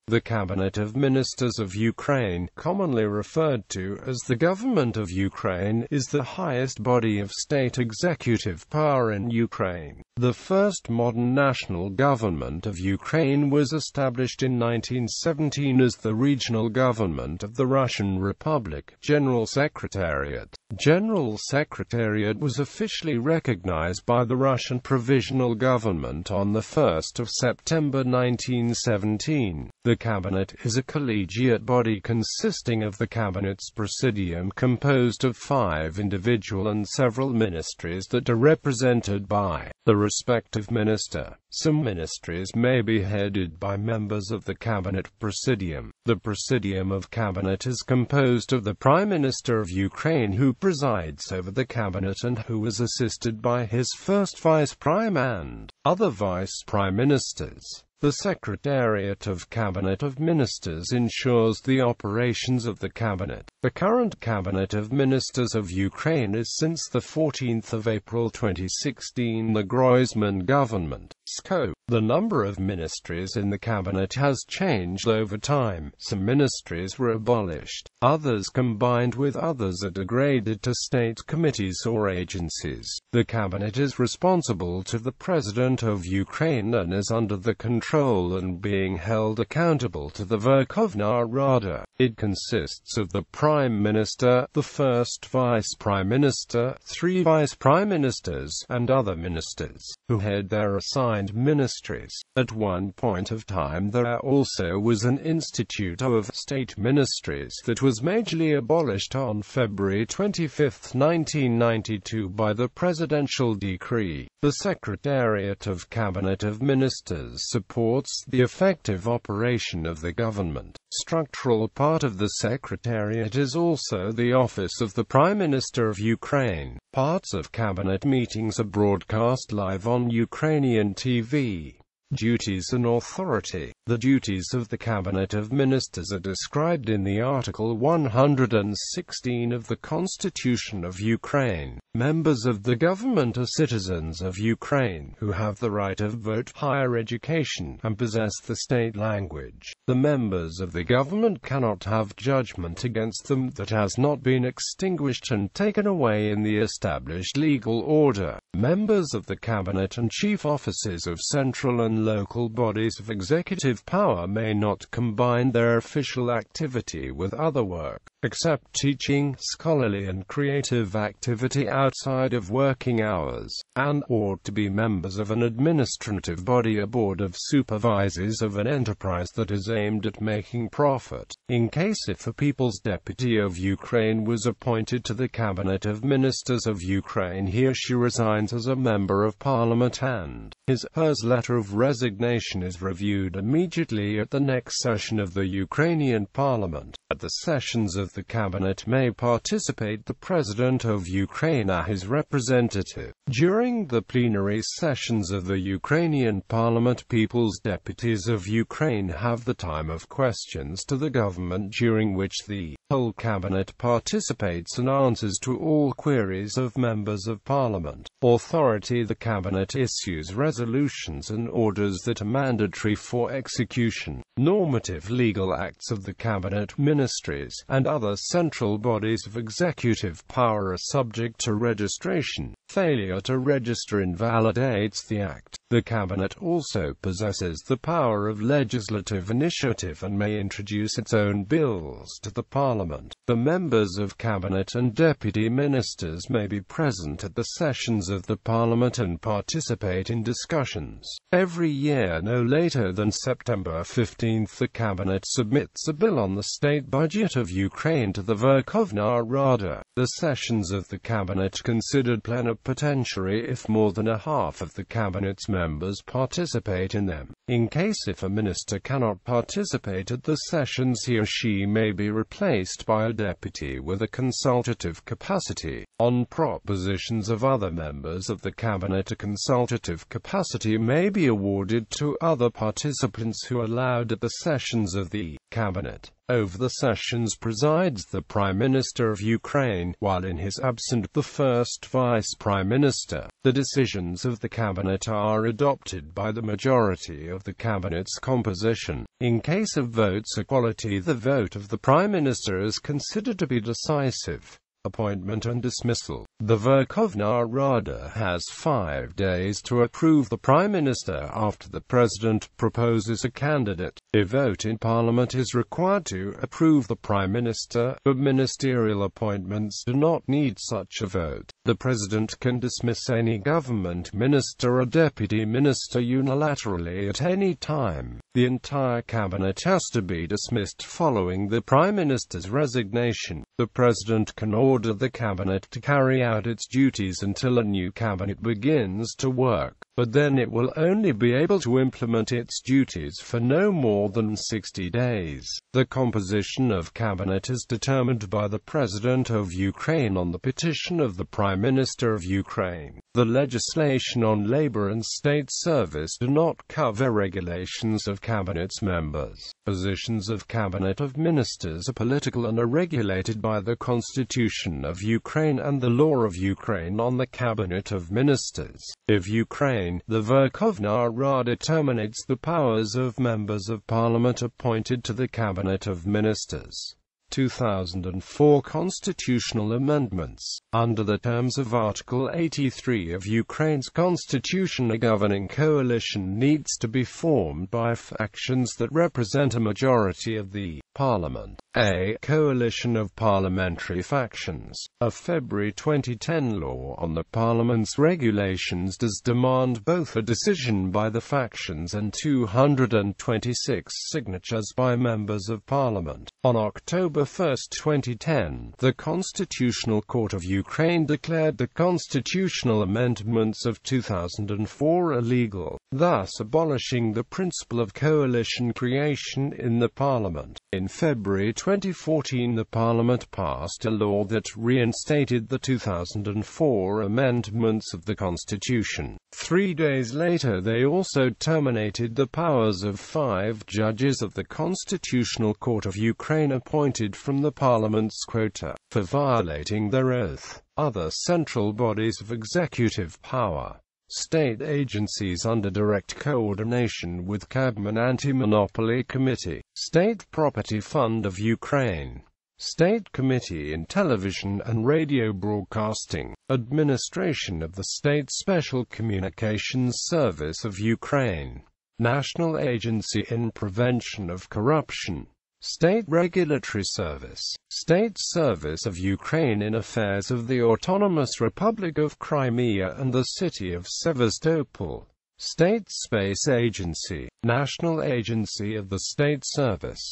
The Cabinet of Ministers of Ukraine, commonly referred to as the Government of Ukraine, is the highest body of state executive power in Ukraine. The first modern national government of Ukraine was established in 1917 as the regional government of the Russian Republic.General Secretariat. General Secretariat was officially recognized by the Russian Provisional Government on 1 September 1917. The Cabinet is a collegiate body consisting of the Cabinet's presidium, composed of 5 individual and several ministries that are represented by the respective minister. Some ministries may be headed by members of the Cabinet Presidium. The Presidium of Cabinet is composed of the Prime Minister of Ukraine, who presides over the Cabinet and who is assisted by his first Vice Prime and other Vice Prime Ministers. The Secretariat of Cabinet of Ministers ensures the operations of the Cabinet. The current Cabinet of Ministers of Ukraine is since 14 April 2016 the Groysman government. Scope. The number of ministries in the Cabinet has changed over time. Some ministries were abolished. Others combined with others are degraded to state committees or agencies. The Cabinet is responsible to the President of Ukraine and is under the control and being held accountable to the Verkhovna Rada. It consists of the Prime Minister, the first Vice Prime Minister, 3 Vice Prime Ministers, and other ministers, who head their assigned ministries. At one point of time there also was an Institute of State Ministries that was majorly abolished on February 25, 1992 by the presidential decree. The Secretariat of Cabinet of Ministers supports the effective operation of the government. Structural part of the Secretariat is also the office of the Prime Minister of Ukraine. Parts of cabinet meetings are broadcast live on Ukrainian TV. Duties and authority. The duties of the Cabinet of Ministers are described in the Article 116 of the Constitution of Ukraine. Members of the government are citizens of Ukraine, who have the right of vote, higher education, and possess the state language. The members of the government cannot have judgment against them that has not been extinguished and taken away in the established legal order. Members of the Cabinet and chief offices of central and local bodies of executive power may not combine their official activity with other work, except teaching, scholarly and creative activity outside of working hours, and ought to be members of an administrative body, a board of supervisors of an enterprise that is aimed at making profit. In case if a People's Deputy of Ukraine was appointed to the Cabinet of Ministers of Ukraine, he or she resigns as a member of Parliament and his/her letter of resignation is reviewed immediately at the next session of the Ukrainian Parliament. At the sessions of the Cabinet may participate the President of Ukraine or his representative. During the plenary sessions of the Ukrainian Parliament, People's Deputies of Ukraine have the time of questions to the government, during which the whole Cabinet participates and answers to all queries of members of Parliament. Authority. The Cabinet issues resolutions and orders that are mandatory for execution. Normative legal acts of the Cabinet, ministries, and other central bodies of executive power are subject to registration. Failure to register invalidates the act. The Cabinet also possesses the power of legislative initiative and may introduce its own bills to the Parliament. The members of Cabinet and deputy ministers may be present at the sessions of the Parliament and participate in discussions. Every year, no later than September 15, the Cabinet submits a bill on the state budget of Ukraine to the Verkhovna Rada. The sessions of the Cabinet considered plenipotentiary if more than a half of the Cabinet's members participate in them. In case if a minister cannot participate at the sessions, he or she may be replaced by a deputy with a consultative capacity. On propositions of other members of the Cabinet, a consultative capacity may be awarded to other participants who are allowed at the sessions of the Cabinet. Over the sessions presides the Prime Minister of Ukraine, while in his absence the first Vice Prime Minister. The decisions of the cabinet are adopted by the majority of the cabinet's composition. In case of votes equality, the vote of the Prime Minister is considered to be decisive. Appointment and dismissal. The Verkhovna Rada has 5 days to approve the Prime Minister after the President proposes a candidate. A vote in Parliament is required to approve the Prime Minister, but ministerial appointments do not need such a vote. The President can dismiss any government minister or deputy minister unilaterally at any time. The entire cabinet has to be dismissed following the Prime Minister's resignation. The President can order the cabinet to carry out its duties until a new cabinet begins to work, but then it will only be able to implement its duties for no more than 60 days. The composition of cabinet is determined by the President of Ukraine on the petition of the Prime Minister of Ukraine. The legislation on labor and state service do not cover regulations of cabinet's members. Positions of cabinet of ministers are political and are regulated by the Constitution of Ukraine and the law of Ukraine on the cabinet of ministers. If Ukraine, the Verkhovna Rada terminates the powers of members of parliament appointed to the cabinet of ministers. 2004 constitutional amendments. Under the terms of Article 83 of Ukraine's constitution, a governing coalition needs to be formed by factions that represent a majority of the parliament. A coalition of parliamentary factions. A February 2010 law on the parliament's regulations does demand both a decision by the factions and 226 signatures by members of parliament. On October 1, 2010, the Constitutional Court of Ukraine declared the constitutional amendments of 2004 illegal, thus abolishing the principle of coalition creation in the parliament. In February 2014, the parliament passed a law that reinstated the 2004 amendments of the Constitution. 3 days later, they also terminated the powers of 5 judges of the Constitutional Court of Ukraine appointed from the parliament's quota, for violating their oath. Other central bodies of executive power. State agencies under direct coordination with Kabmin Anti-Monopoly Committee. State Property Fund of Ukraine. State Committee in Television and Radio Broadcasting. Administration of the State Special Communications Service of Ukraine. National Agency in Prevention of Corruption. State Regulatory Service. State Service of Ukraine in Affairs of the Autonomous Republic of Crimea and the City of Sevastopol. State Space Agency. National Agency of the State Service.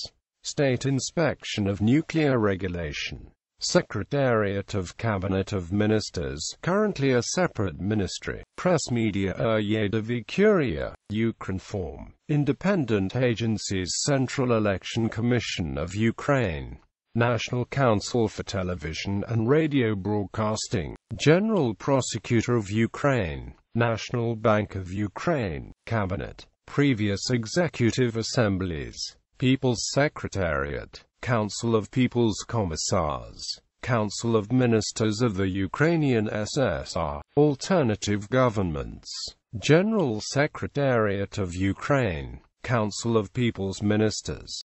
State Inspection of Nuclear Regulation. Secretariat of Cabinet of Ministers, currently a separate ministry. Press Media Yedovy Curia, Ukrinform. Independent Agencies, Central Election Commission of Ukraine. National Council for Television and Radio Broadcasting. General Prosecutor of Ukraine. National Bank of Ukraine. Cabinet. Previous Executive Assemblies. People's Secretariat. Council of People's Commissars. Council of Ministers of the Ukrainian SSR. Alternative Governments. General Secretariat of Ukraine. Council of People's Ministers.